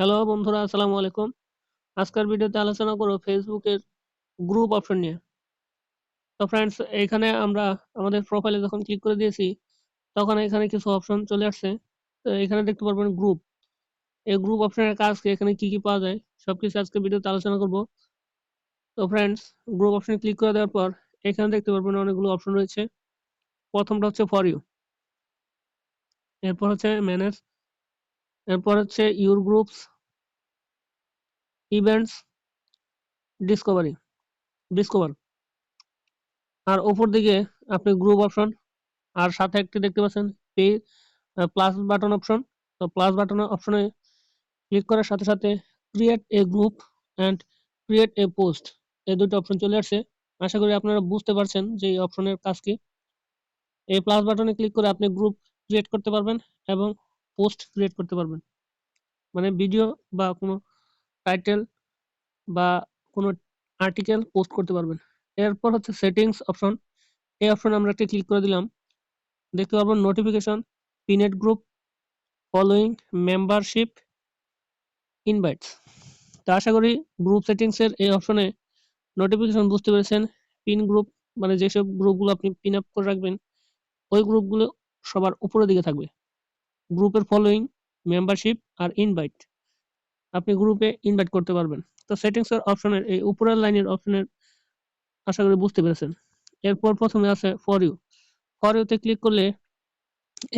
Hello বন্ধুরা, আসসালামু আলাইকুম। আজকের ভিডিওতে আলোচনা করব ফেসবুকের গ্রুপ অপশন নিয়ে। তো ফ্রেন্ডস, এইখানে আমরা আমাদের প্রোফাইলে যখন ক্লিক করে দিয়েছি, তখন এখানে কিছু অপশন চলে আসছে। তো এখানে দেখতে পারবেন গ্রুপ। এই গ্রুপ অপশনের কাজ কি, এখানে কি পাওয়া যায়, সবকিছু আজকে ভিডিওতে আলোচনা করব। তো ফ্রেন্ডস, গ্রুপ অপশনে ক্লিক করে দেওয়ার পর এখানে দেখতে পারবেন অনেকগুলো অপশন রয়েছে। প্রথমটা হচ্ছে ফর ইউ, এরপর হচ্ছে ম্যানেজ, এরপর হচ্ছে your groups, events, discovery, discover. আর উপর দিকে আপনি গ্রুপ অপশন, আর সাথে একটি দেখতে পাচ্ছেন পে প্লাস বাটন অপশন। তো প্লাস বাটন অপশনে ক্লিক করার সাথে সাথে create a group and create a post, এই দুটো অপশন চলে আসছে। আশা করি আপনারা বুঝতে পারছেন যে এই অপশনের কাজ কি। এই প্লাস বাটনে ক্লিক করে আপনি গ্রুপ ক্রিয়েট করতে পারবেন এবং পোস্ট ক্রিয়েট করতে পারবেন, মানে ভিডিও বা কোনো টাইটেল বা কোনো আর্টিকেল পোস্ট করতে পারবেন। এরপর হচ্ছে সেটিংস অপশন। এই অপশনে আমরা একটা ক্লিক করে দিলাম, দেখতে পারবেন notification, pinned group, following, membership, invites. তো আশা করি গ্রুপ সেটিংসের এই অপশনে নোটিফিকেশন বুঝতে পেরেছেন। পিন গ্রুপ মানে যেসব গ্রুপগুলো আপনি পিন আপ করে রাখবেন, ওই গ্রুপগুলো সবার উপরের দিকে থাকবে। গ্রুপের ফলোইং, মেম্বারশিপ আর ইনভাইট, আপনি গ্রুপে ইনভাইট করতে পারবেন। তো সেটিংসের অপশনের এই উপরের লাইনের অপশনের আশা করি বুঝতে পেরেছেন। এরপর প্রথমে আছে ফর ইউ। ফর ইউতে ক্লিক করলে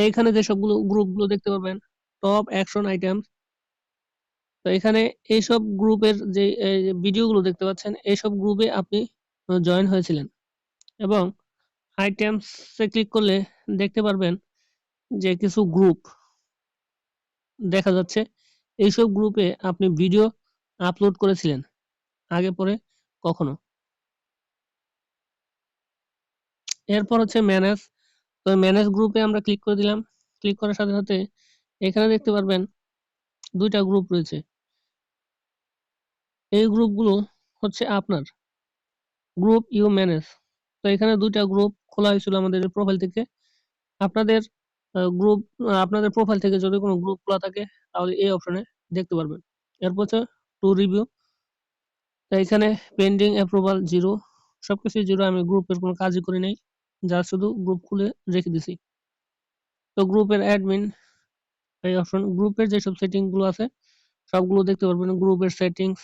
এইখানে যে সবগুলো গ্রুপগুলো দেখতে পারবেন, টপ অ্যাকশন আইটেম। তো এখানে এইসব গ্রুপের যে ভিডিওগুলো দেখতে পাচ্ছেন, এইসব গ্রুপে আপনি জয়েন হয়েছিলেন। এবং আইটেমসে ক্লিক করলে দেখতে পারবেন যে কিছু গ্রুপ দেখা যাচ্ছে। এইসব গ্রুপে আপনি ভিডিও আপলোড করেছিলেন আগে পরে কখনো। এরপর হচ্ছে ম্যানেজ। তো ম্যানেজ গ্রুপে আমরা ক্লিক করে দিলাম। ক্লিক করার সাথে সাথে এখানে দেখতে পারবেন দুইটা গ্রুপ রয়েছে। এই গ্রুপগুলো হচ্ছে আপনার গ্রুপ ইউ ম্যানেজ। তো এখানে দুইটা গ্রুপ খোলা হয়েছিল আমাদের প্রোফাইল থেকে। আপনাদের গ্রুপ আপনাদের প্রোফাইল থেকে যদি কোনো গ্রুপ খোলা থাকে, তাহলে এই অপশনে দেখতে পারবেন। এরপর হচ্ছে টু রিভিউ। তো এখানে পেন্ডিং অ্যাপ্রুভাল 0, সবকিছুই 0। আমি গ্রুপের কোনো কাজই করি নাই, যা শুধু গ্রুপ খুলে রেখে দিছি। তো গ্রুপের অ্যাডমিন এই অপশন, গ্রুপের যেসব সেটিং গুলো আছে সবগুলো দেখতে পারবেন। গ্রুপের সেটিংস,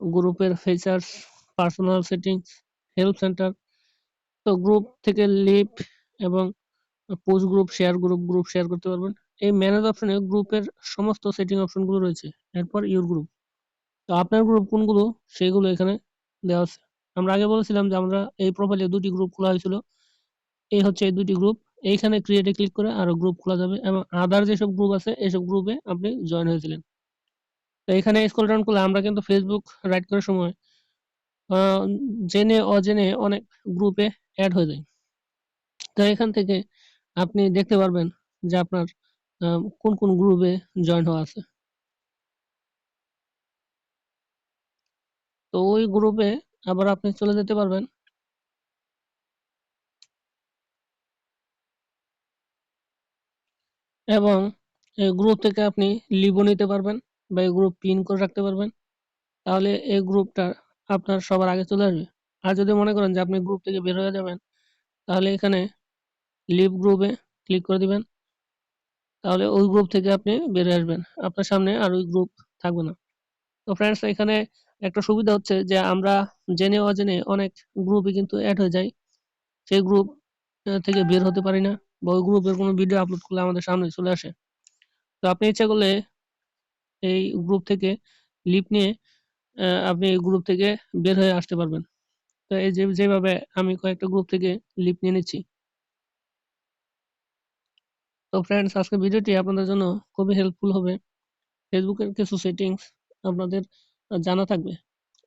গ্রুপের features, personal settings, help centre. তো গ্রুপ থেকে লিভ এবং post group, share group, group share করতে পারবেন। এই ম্যানেজ অপশনে গ্রুপের সমস্ত সেটিং অপশনগুলো রয়েছে। এরপর ইউর গ্রুপ, তো আপনার গ্রুপ কোনগুলো সেগুলো এখানে দেওয়া আছে। আমরা আগে বলেছিলাম যে আমরা এই প্রোফাইলে দুটি গ্রুপ খোলা হয়েছিল। এই হচ্ছে এই দুটি গ্রুপ। এইখানে ক্রিয়েটে ক্লিক করে আরো গ্রুপ খোলা যাবে এবং আদার যেসব গ্রুপ আছে এইসব গ্রুপে আপনি জয়েন হয়েছিলেন। তো এখানে স্ক্রল ডাউন করলে আমরা কিন্তু ফেসবুক রাইট করার সময় জেনে অজেনে অনেক গ্রুপে অ্যাড হয়ে যায়। তো এখান থেকে আপনি দেখতে পারবেন যে আপনার কোন কোন গ্রুপে জয়েন হওয়া আছে। তো ওই গ্রুপে আবার আপনি চলে যেতে পারবেন এবং এই গ্রুপ থেকে আপনি লিভও নিতে পারবেন বা এই গ্রুপ পিন করে রাখতে পারবেন। তাহলে এই গ্রুপটা আপনার সবার আগে চলে আসবে। আর যদি মনে করেন যে আপনি গ্রুপ থেকে বের হয়ে যাবেন, তাহলে এখানে লিভ গ্রুপে ক্লিক করে দিবেন। তাহলে ওই গ্রুপ থেকে আপনি বের হয়ে আসবেন, আপনার সামনে আর ওই গ্রুপ থাকবে না। তো ফ্রেন্ডস, এখানে একটা সুবিধা হচ্ছে যে আমরা জেনে অজেনে অনেক গ্রুপে কিন্তু অ্যাড হয়ে যাই। সেই গ্রুপ থেকে বের হতে পারি না, বা ওই গ্রুপের কোনো ভিডিও আপলোড করলে আমাদের সামনে চলে আসে। তো আপনি ইচ্ছা করলে এই গ্রুপ থেকে লিভ নিয়ে আপনি এই গ্রুপ থেকে বের হয়ে আসতে পারবেন। তো এই যেভাবে আমি কয়েকটা গ্রুপ থেকে লিভ নিয়ে নিচ্ছি। তো ফ্রেন্ডস, আজকের ভিডিওটি আপনাদের জন্য খুবই হেল্পফুল হবে। ফেসবুকের কিছু সেটিংস আপনাদের জানা থাকবে।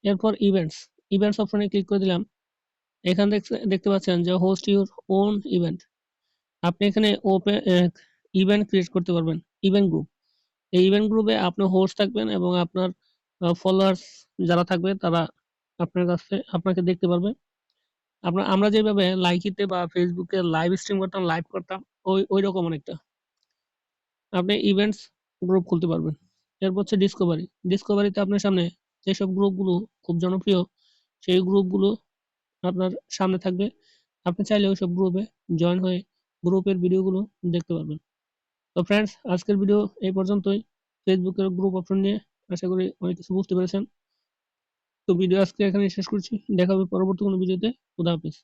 এরপর ইভেন্টস, ইভেন্টস অপশনে ক্লিক করে দিলাম। এখানে দেখতে পাচ্ছেন যে হোস্ট ইউর ওন ইভেন্ট। আপনি এখানে ওপেন ইভেন্ট ক্রিয়েট করতে পারবেন, ইভেন্ট গ্রুপ। এই ইভেন্ট গ্রুপে আপনি হোস্ট থাকবেন এবং আপনার ফলোয়ার্স যারা থাকবে তারা আপনার কাছে আপনাকে দেখতে পারবে। আমরা যেভাবে লাইকিতে বা ফেসবুকে লাইভ স্ট্রিম করতাম, লাইভ করতাম, ওই রকম অনেকটা। আপনি ইভেন্টস গ্রুপ খুলতে পারবেন। এরপর হচ্ছে ডিসকভারিতে আপনার সামনে যেসব গ্রুপগুলো খুব জনপ্রিয় সেই গ্রুপগুলো আপনার সামনে থাকবে। আপনি চাইলে ওইসব গ্রুপে জয়েন হয়ে গ্রুপের ভিডিওগুলো দেখতে পারবেন। তো ফ্রেন্ডস, আজকের ভিডিও এই পর্যন্তই। ফেসবুকের গ্রুপ অপশন নিয়ে আশা করি অনেক কিছু বুঝতে পেরেছেন। তো ভিডিও আজকে এখানেই শেষ করছি। দেখা হবে পরবর্তী কোনো ভিডিওতে। খুদা হাফেজ।